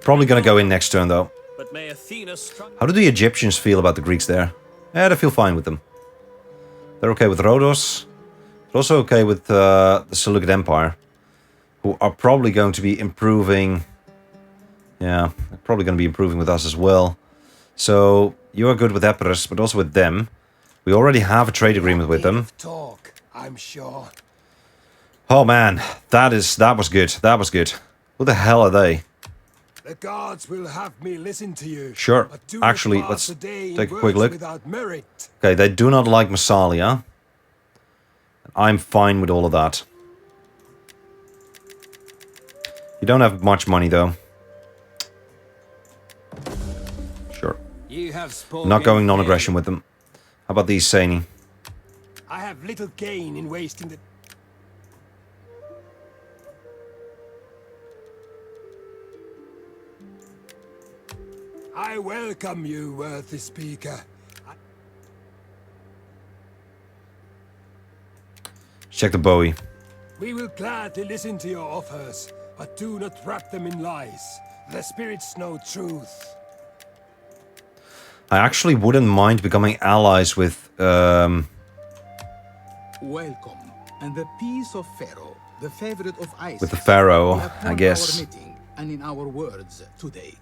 Probably gonna go in next turn though. But may Athena strike. How do the Egyptians feel about the Greeks there? Yeah, they feel fine with them. They're okay with Rhodos. They're also okay with the Seleucid Empire, who are probably going to be improving. Yeah, they're probably going to be improving with us as well. So you are good with Epirus, but also with them. We already have a trade agreement with them. Talk, I'm sure. Oh man, that was good. That was good. Who the hell are they? The gods will have me listen to you. Sure. but do not Actually, pass let's a day in take a quick words look. Without merit. Okay, they do not like Massalia. I'm fine with all of that. You don't have much money though. Sure. You have spoken. Not going non-aggression with them. How about these Sani? I have little gain in wasting the. I welcome you, worthy speaker. Check the Bowie. We will gladly listen to your offers, but do not wrap them in lies. The spirits know truth. I actually wouldn't mind becoming allies with Welcome, and the peace of Pharaoh, the favorite of Isis, with the Pharaoh, be I upon guess. our meeting and in our words today.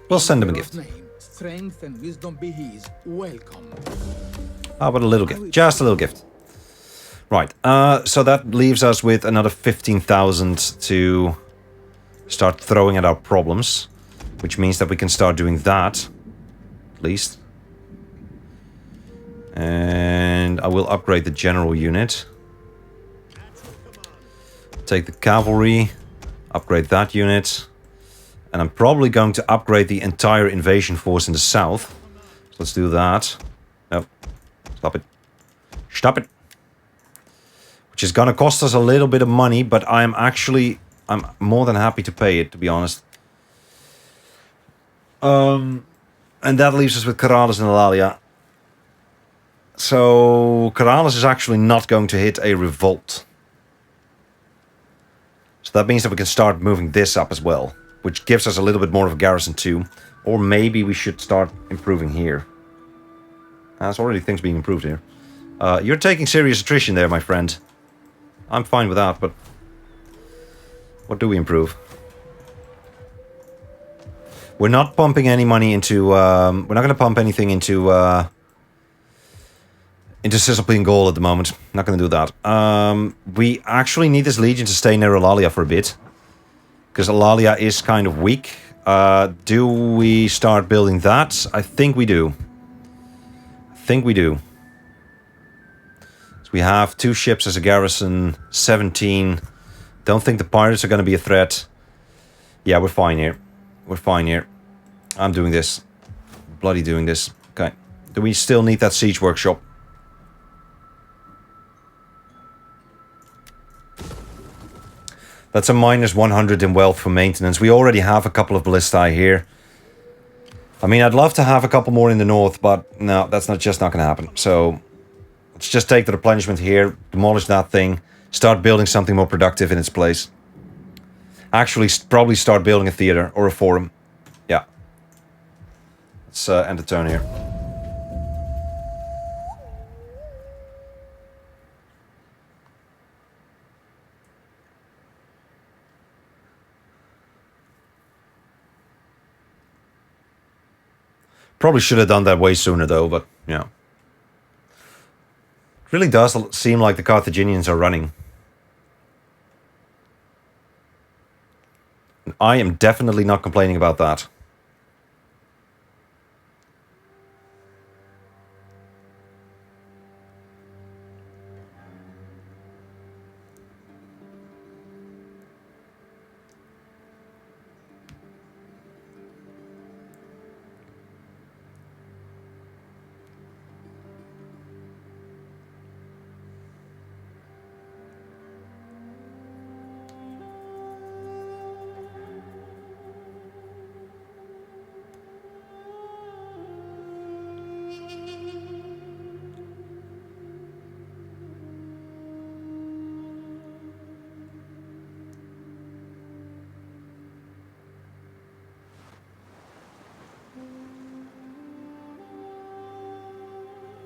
We'll send him a Pharaoh's gift. name, strength and wisdom be his. Welcome. How about a little gift? Just a little gift. Right, so that leaves us with another 15,000 to start throwing at our problems, which means that we can start doing that, at least. And I will upgrade the general unit. Take the cavalry, upgrade that unit. And I'm probably going to upgrade the entire invasion force in the south. So let's do that. No, stop it. Stop it. Which is gonna cost us a little bit of money, but I'm more than happy to pay it, to be honest. And that leaves us with Corrales and Eulalia. So Corrales is actually not going to hit a revolt. So that means that we can start moving this up as well, which gives us a little bit more of a garrison too. Or maybe we should start improving here. There's already things being improved here. You're taking serious attrition there, my friend. I'm fine with that, but what do we improve? We're not pumping any money into... we're not going to pump anything into into Cisalpine Gaul at the moment. Not going to do that. We actually need this legion to stay near Eulalia for a bit. Because Eulalia is kind of weak. Do we start building that? I think we do. So we have 2 ships as a garrison, 17. Don't think the pirates are going to be a threat. Yeah, we're fine here. I'm doing this. Bloody doing this. Okay. Do we still need that siege workshop? That's a minus 100 in wealth for maintenance. We already have a couple of ballistae here. I mean, I'd love to have a couple more in the north, but no, that's just not going to happen. So let's just take the replenishment here, demolish that thing, start building something more productive in its place. Actually, probably start building a theater or a forum. Yeah. Let's end the turn here. Probably should have done that way sooner, though, but, yeah. It really does seem like the Carthaginians are running. And I am definitely not complaining about that.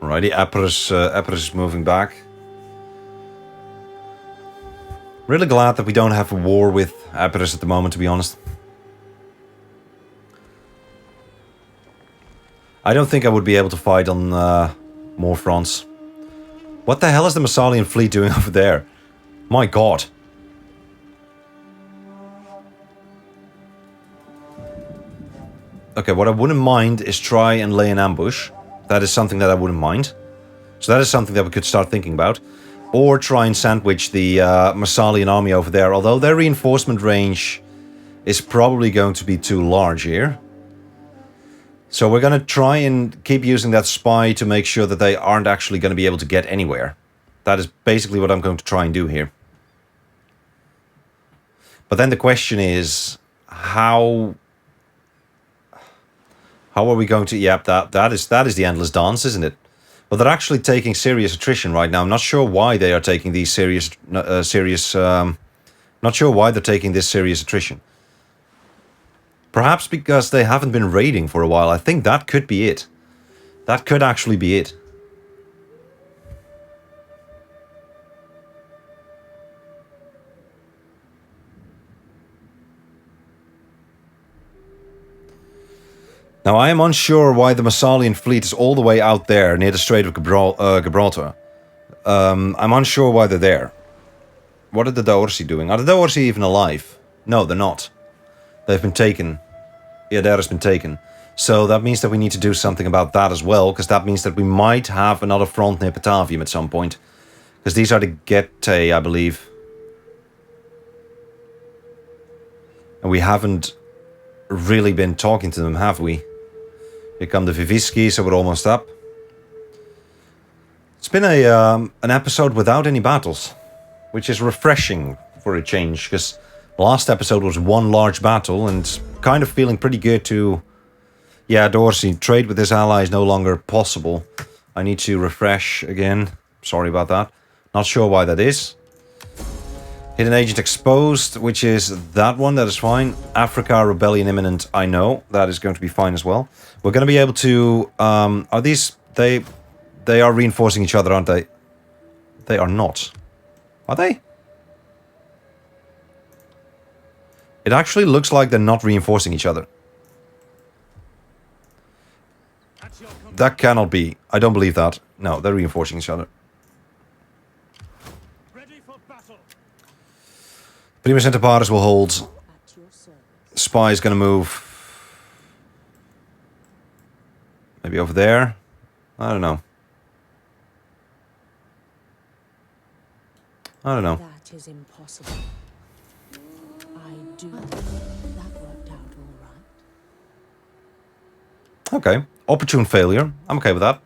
Alrighty, Epirus is moving back. Really glad that we don't have a war with Epirus at the moment, to be honest. I don't think I would be able to fight on more fronts. What the hell is the Massalian fleet doing over there? My god. Okay, what I wouldn't mind is try and lay an ambush. That is something that I wouldn't mind. So that is something that we could start thinking about. Or try and sandwich the Massalian army over there. Although their reinforcement range is probably going to be too large here. So we're going to try and keep using that spy to make sure that they aren't actually going to be able to get anywhere. That is basically what I'm going to try and do here. But then the question is, how are we going to... Yep, that is the endless dance, isn't it? But they're actually taking serious attrition right now. I'm not sure why they are taking these not sure why they're taking this serious attrition. Perhaps because they haven't been raiding for a while. I think that could be it. That could actually be it. Now, I am unsure why the Massalian fleet is all the way out there near the Strait of Gibraltar. I'm unsure why they're there. What are the Daorsi doing? Are the Daorsi even alive? No, they're not. They've been taken. Iadera has been taken. So that means that we need to do something about that as well, because that means that we might have another front near Patavium at some point. Because these are the Getae, I believe. And we haven't really been talking to them, have we? Here come the Viviski, so we're almost up. It's been an episode without any battles, which is refreshing for a change, because the last episode was one large battle, and kind of feeling pretty good to... Yeah, Dorsey, trade with his ally is no longer possible. I need to refresh again. Sorry about that. Not sure why that is. Hidden agent exposed, which is that one. That is fine. Africa, rebellion imminent. I know. That is going to be fine as well. We're going to be able to... are these... They are reinforcing each other, aren't they? They are not. Are they? It actually looks like they're not reinforcing each other. That cannot be. I don't believe that. No, they're reinforcing each other. Ready for battle. Primus Inter Pares will hold. At your service. Spy is going to move. Maybe over there. I don't know. I don't know. That is impossible. I do. That worked out all right. Okay. Opportune failure. I'm okay with that.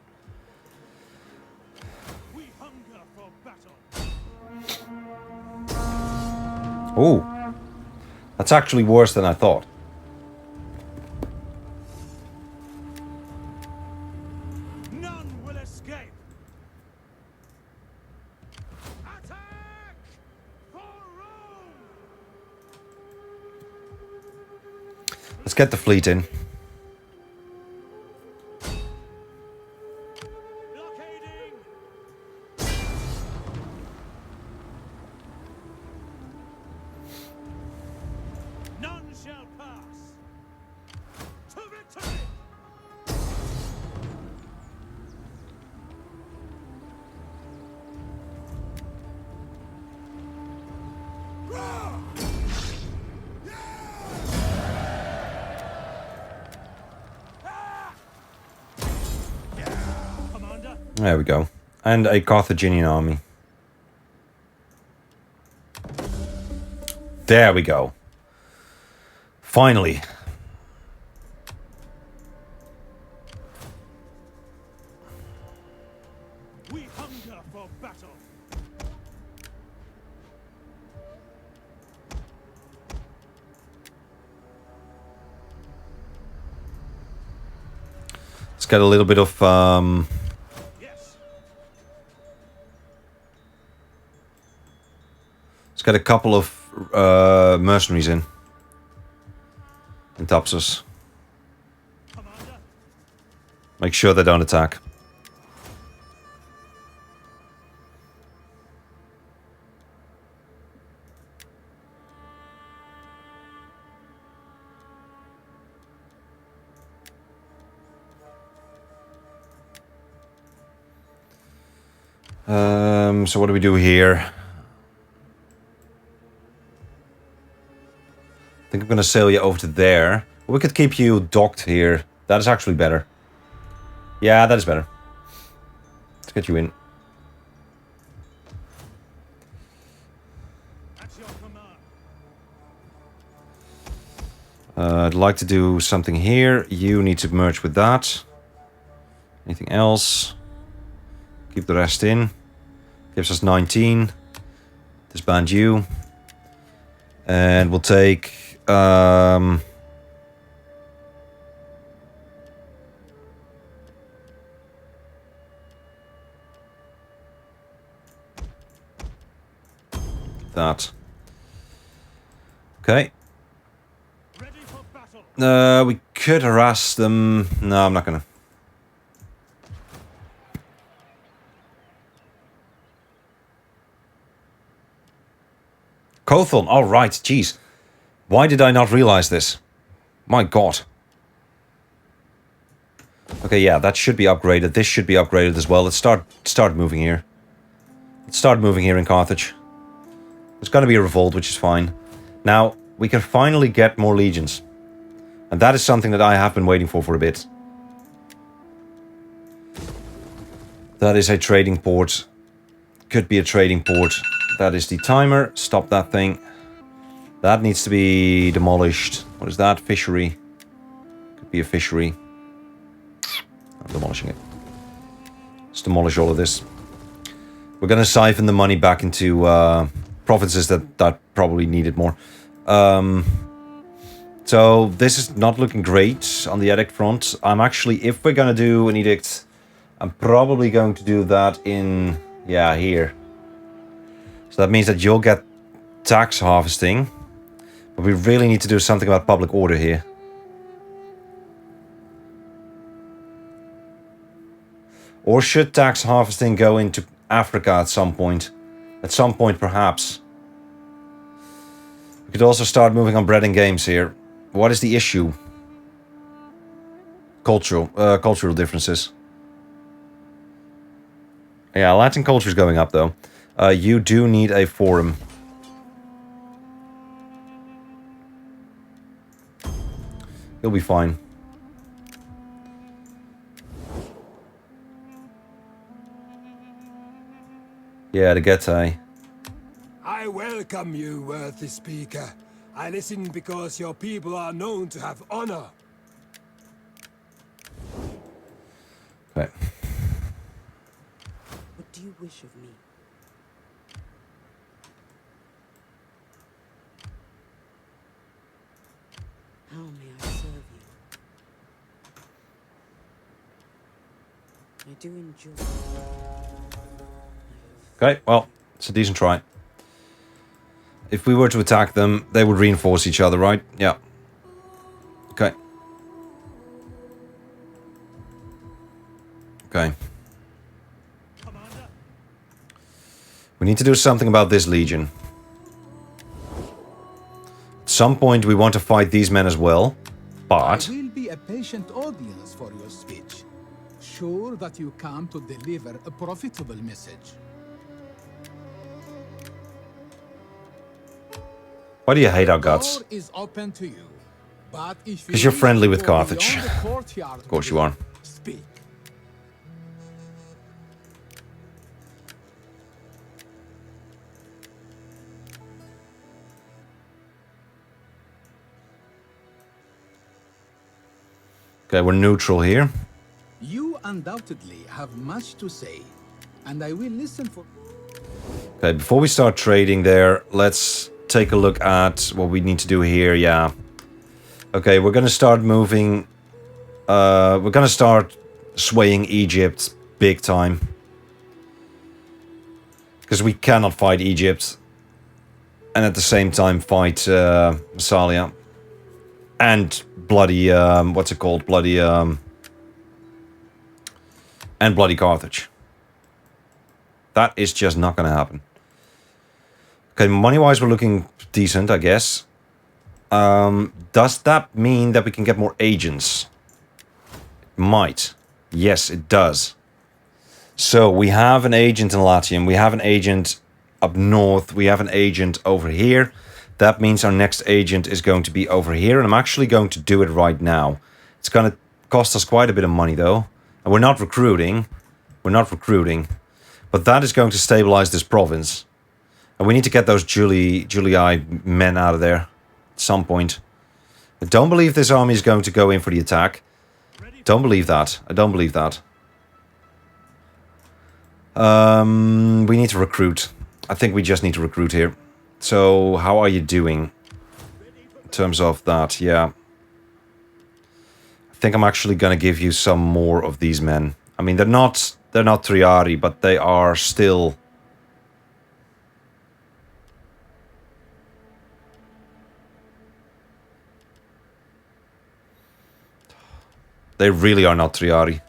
We hunger for battle. Ooh. That's actually worse than I thought. None will escape. Attack for Rome. Let's get the fleet in. Blockading. None shall pass. To victory. Commander. There we go. And a Carthaginian army. There we go. Finally. We hunger for battle. Let's get a little bit of Yes. let's get a couple of mercenaries in Thapsus. Commander. Make sure they don't attack. So what do we do here? I think I'm gonna sail you over to there. We could keep you docked here. That is actually better. Yeah, that is better. Let's get you in. At your command. I'd like to do something here. You need to merge with that. Anything else? Keep the rest in. Gives us 19. Disband you. And we'll take... that. Okay. Ready for battle. We could harass them. No, I'm not gonna. Cothon. All right. Jeez. Why did I not realize this? My God. Okay, yeah, that should be upgraded. This should be upgraded as well. Let's start moving here. Let's start moving here in Carthage. There's going to be a revolt, which is fine. Now, we can finally get more legions. And that is something that I have been waiting for a bit. That is a trading port. Could be a trading port. That is the timer. Stop that thing. That needs to be demolished. What is that? Fishery. Could be a fishery. I'm demolishing it. Let's demolish all of this. We're going to siphon the money back into provinces that probably need it more. So this is not looking great on the edict front. I'm actually, if we're going to do an edict, I'm probably going to do that in, yeah, here. So that means that you'll get tax harvesting. But we really need to do something about public order here. Or should tax harvesting go into Africa at some point? At some point, perhaps. We could also start moving on bread and games here. What is the issue? Cultural differences. Yeah, Latin culture is going up, though. You do need a forum. You'll be fine. Yeah, the Getae. I welcome you, worthy speaker. I listen because your people are known to have honor. Okay. What do you wish of me? How may I serve you? I do enjoy. Okay, well, it's a decent try. If we were to attack them, they would reinforce each other, right? Yeah. Okay. Okay. We need to do something about this legion. At some point, we want to fight these men as well, but... I will be a patient audience for your speech. Sure that you come to deliver a profitable message. Why do you hate our guts? Door is open to you. But if Because you're wish friendly to with go Carthage. beyond the courtyard Of course you are. Speak. Okay, we're neutral here. You undoubtedly have much to say, and I will listen for... Okay, before we start trading there, let's take a look at what we need to do here, yeah. Okay, we're gonna start moving... we're gonna start swaying Egypt big time. Because we cannot fight Egypt. And at the same time fight Massalia. And bloody, what's it called? Bloody, and bloody Carthage. That is just not gonna happen. Okay, money-wise, we're looking decent, I guess. Does that mean that we can get more agents? It might. Yes, it does. So, we have an agent in Latium. We have an agent up north. We have an agent over here. That means our next agent is going to be over here. And I'm actually going to do it right now. It's going to cost us quite a bit of money, though. And we're not recruiting. We're not recruiting. But that is going to stabilize this province. And we need to get those Julii men out of there at some point. I don't believe this army is going to go in for the attack. Don't believe that. I don't believe that. We need to recruit. I think we just need to recruit here. So, how are you doing? In terms of that, yeah. I think I'm actually going to give you some more of these men. I mean, they're not Triari, but they are still... They really are not Triari.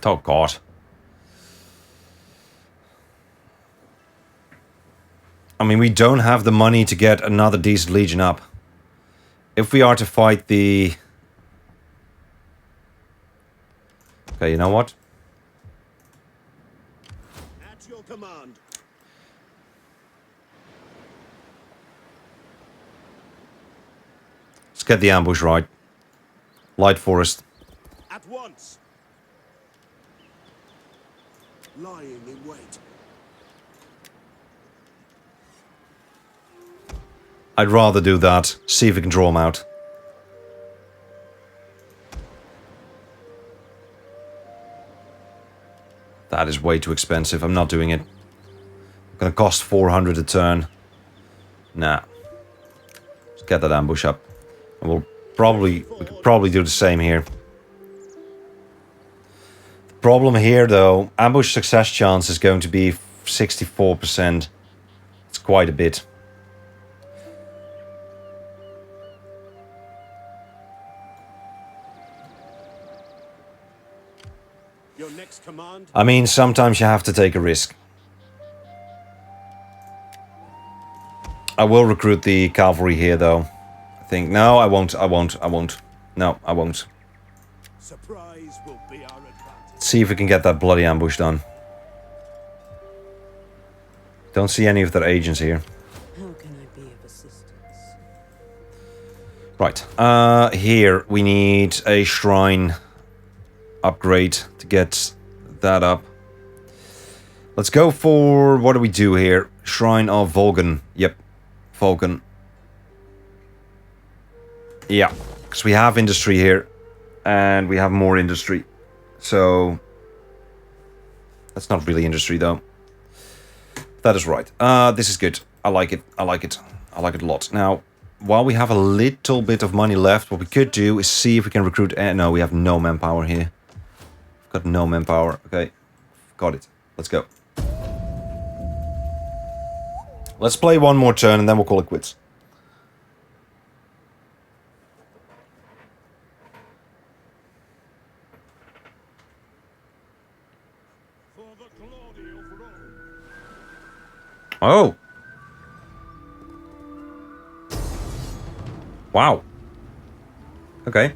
Oh, God. I mean, we don't have the money to get another decent legion up. If we are to fight the... Okay, you know what? At your command. Let's get the ambush right. Light forest. At once. Lying in wait. I'd rather do that. See if we can draw them out. That is way too expensive. I'm not doing it. Gonna cost 400 a turn. Nah. Let's get that ambush up. And we could probably do the same here. The problem here, though, ambush success chance is going to be 64%. It's quite a bit. Your next command? I mean, sometimes you have to take a risk. I will recruit the cavalry here, though. I think... No, I won't. I won't. I won't. No, I won't. Surprise will be our advantage. See if we can get that bloody ambush done. Don't see any of their agents here. How can I be of assistance? Right. Here we need a shrine upgrade to get that up. Let's go for... What do we do here? Shrine of Vulcan. Yep. Vulcan. Yeah. Because we have industry here. And we have more industry. So... That's not really industry, though. That is right. This is good. I like it. I like it. I like it a lot. Now, while we have a little bit of money left, what we could do is see if we can recruit... no, we have no manpower here. Got no manpower. Okay. Got it. Let's go. Let's play one more turn and then we'll call it quits. For the glory of Rome. Oh. Wow. Okay.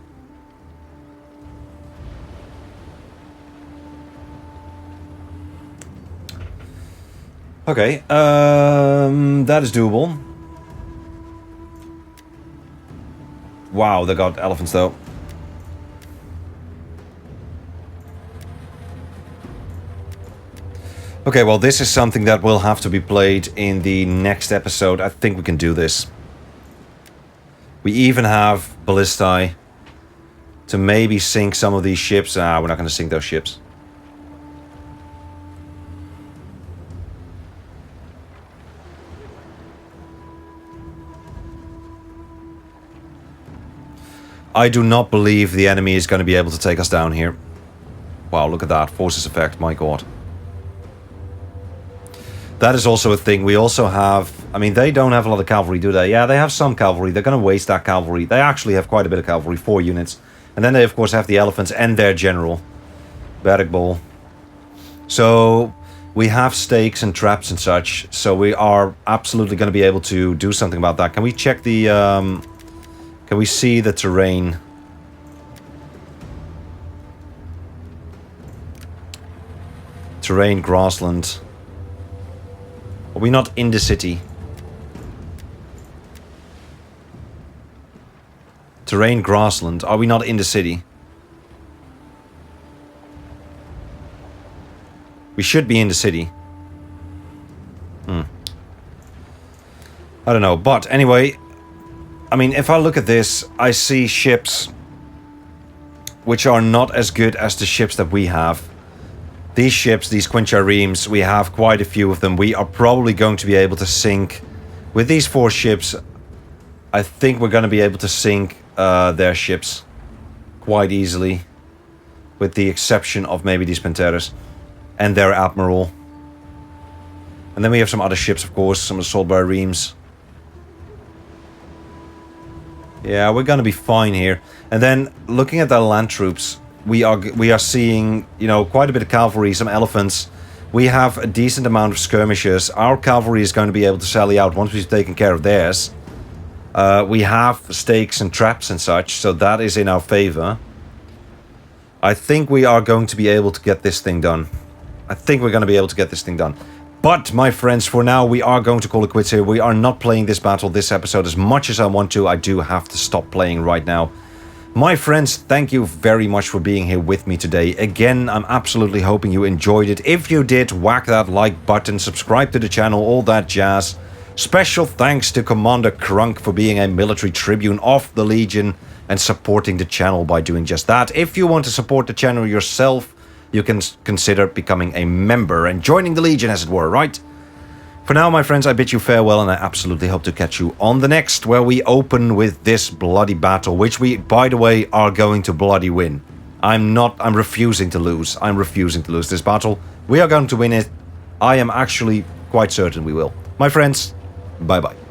Okay, that is doable. Wow, they got elephants though. Okay, well this is something that will have to be played in the next episode. I think we can do this. We even have ballistae to maybe sink some of these ships. Ah, we're not going to sink those ships. I do not believe the enemy is going to be able to take us down here. Wow, look at that. Forces effect, my god. That is also a thing. We also have... I mean, they don't have a lot of cavalry, do they? Yeah, they have some cavalry. They're going to waste that cavalry. They actually have quite a bit of cavalry, 4 units. And then they, of course, have the elephants and their general. Barrack Bull. So, we have stakes and traps and such. So, we are absolutely going to be able to do something about that. Can we check the... Can we see the terrain? Terrain, grassland. Are we not in the city? Terrain, grassland. Are we not in the city? We should be in the city. I don't know, but anyway... I mean, if I look at this, I see ships which are not as good as the ships that we have. These ships, these quincharemes, we have quite a few of them. We are probably going to be able to sink... With these 4 ships, I think we're going to be able to sink their ships quite easily. With the exception of maybe these Panteras and their admiral. And then we have some other ships, of course, some assault biremes. Yeah, we're gonna be fine here. And then, looking at the land troops, we are seeing, you know, quite a bit of cavalry, some elephants. We have a decent amount of skirmishers. Our cavalry is going to be able to sally out once we've taken care of theirs. We have stakes and traps and such, so that is in our favor. I think we are going to be able to get this thing done. I think we're going to be able to get this thing done. But, my friends, for now, we are going to call it quits here. We are not playing this battle, this episode, as much as I want to. I do have to stop playing right now. My friends, thank you very much for being here with me today. Again, I'm absolutely hoping you enjoyed it. If you did, whack that like button, subscribe to the channel, all that jazz. Special thanks to Commander Krunk for being a military tribune of the Legion and supporting the channel by doing just that. If you want to support the channel yourself, you can consider becoming a member and joining the Legion, as it were, right? For now, my friends, I bid you farewell, and I absolutely hope to catch you on the next, where we open with this bloody battle, which we, by the way, are going to bloody win. I'm refusing to lose. I'm refusing to lose this battle. We are going to win it. I am actually quite certain we will. My friends, Bye-bye.